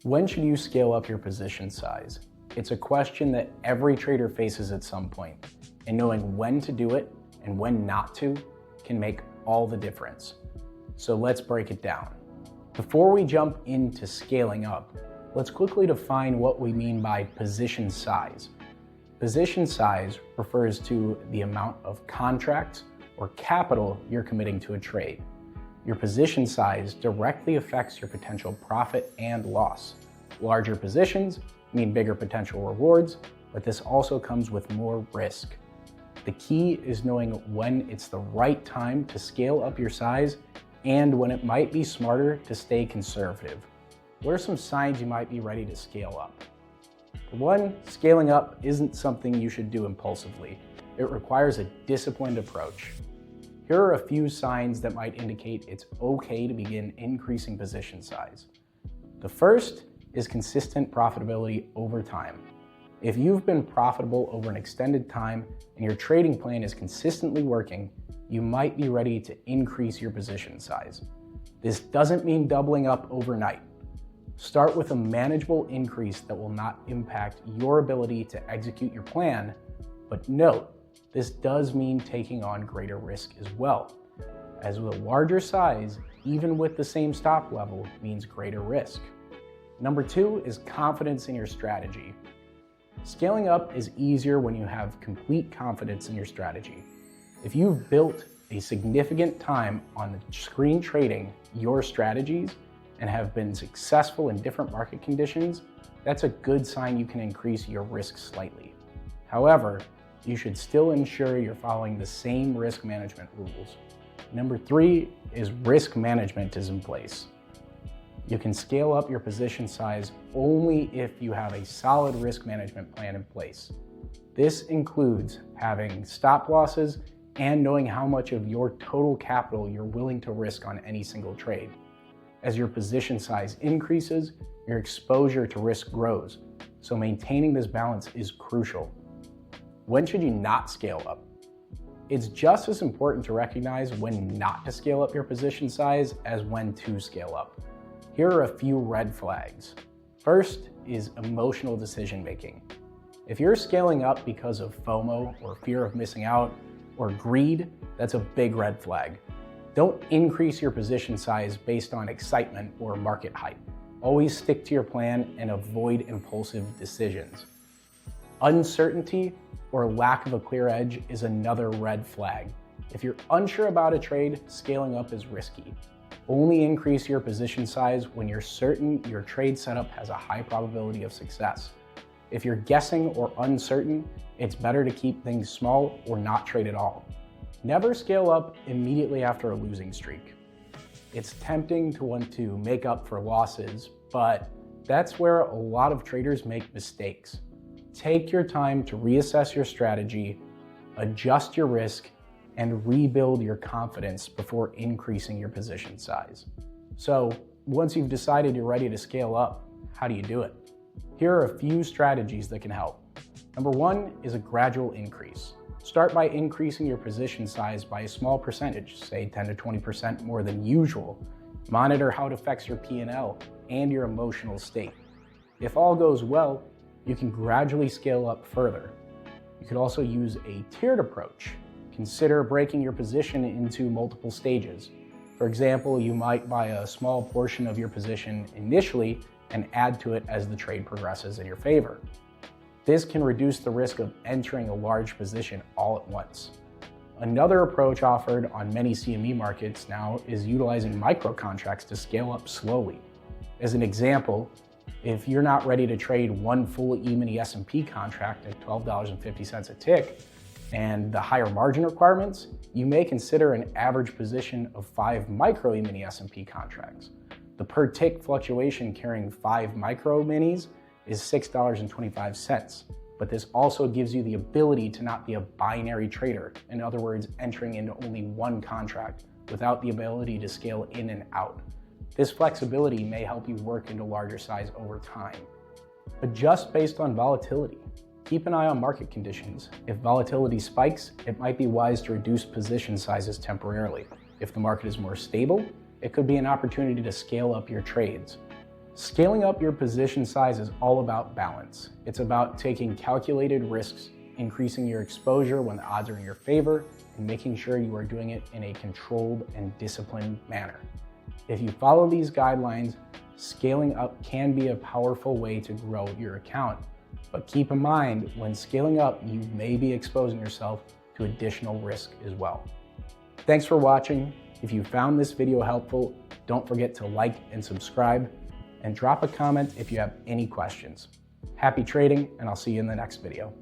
When should you scale up your position size? It's a question that every trader faces at some point, and knowing when to do it and when not to can make all the difference. So let's break it down. Before we jump into scaling up, let's quickly define what we mean by position size. Position size refers to the amount of contracts or capital you're committing to a trade. Your position size directly affects your potential profit and loss. Larger positions mean bigger potential rewards, but this also comes with more risk. The key is knowing when it's the right time to scale up your size and when it might be smarter to stay conservative. What are some signs you might be ready to scale up? For one, scaling up isn't something you should do impulsively. It requires a disciplined approach. Here are a few signs that might indicate it's okay to begin increasing position size. The first is consistent profitability over time. If you've been profitable over an extended time and your trading plan is consistently working, you might be ready to increase your position size. This doesn't mean doubling up overnight. Start with a manageable increase that will not impact your ability to execute your plan, but note, this does mean taking on greater risk as well, as with a larger size, even with the same stop level, means greater risk. Number two is confidence in your strategy. Scaling up is easier when you have complete confidence in your strategy. If you've built a significant time on screen trading your strategies and have been successful in different market conditions, that's a good sign you can increase your risk slightly. However, you should still ensure you're following the same risk management rules. Number three is risk management is in place. You can scale up your position size only if you have a solid risk management plan in place. This includes having stop losses and knowing how much of your total capital you're willing to risk on any single trade. As your position size increases, your exposure to risk grows, so maintaining this balance is crucial. When should you not scale up? It's just as important to recognize when not to scale up your position size as when to scale up. Here are a few red flags. First is emotional decision making. If you're scaling up because of FOMO or fear of missing out or greed, that's a big red flag. Don't increase your position size based on excitement or market hype. Always stick to your plan and avoid impulsive decisions. Uncertainty or lack of a clear edge is another red flag. If you're unsure about a trade, scaling up is risky. Only increase your position size when you're certain your trade setup has a high probability of success. If you're guessing or uncertain, it's better to keep things small or not trade at all. Never scale up immediately after a losing streak. It's tempting to want to make up for losses, but that's where a lot of traders make mistakes. Take your time to reassess your strategy, adjust your risk, and rebuild your confidence before increasing your position size. So once you've decided you're ready to scale up, how do you do it? Here are a few strategies that can help. Number one is a gradual increase. Start by increasing your position size by a small percentage, say 10 to 20% more than usual. Monitor how it affects your P&L and your emotional state. If all goes well, you can gradually scale up further. You could also use a tiered approach. Consider breaking your position into multiple stages. For example, you might buy a small portion of your position initially and add to it as the trade progresses in your favor. This can reduce the risk of entering a large position all at once. Another approach offered on many CME markets now is utilizing micro contracts to scale up slowly. As an example, if you're not ready to trade one full E-mini S&P contract at $12.50 a tick and the higher margin requirements, you may consider an average position of 5 micro E-mini S&P contracts. The per tick fluctuation carrying 5 micro minis is $6.25, but this also gives you the ability to not be a binary trader. In other words, entering into only one contract without the ability to scale in and out. This flexibility may help you work into larger size over time. Adjust based on volatility. Keep an eye on market conditions. If volatility spikes, it might be wise to reduce position sizes temporarily. If the market is more stable, it could be an opportunity to scale up your trades. Scaling up your position size is all about balance. It's about taking calculated risks, increasing your exposure when the odds are in your favor, and making sure you are doing it in a controlled and disciplined manner. If you follow these guidelines, scaling up can be a powerful way to grow your account. But keep in mind, when scaling up, you may be exposing yourself to additional risk as well. Thanks for watching. If you found this video helpful, don't forget to like and subscribe, and drop a comment if you have any questions. Happy trading, and I'll see you in the next video.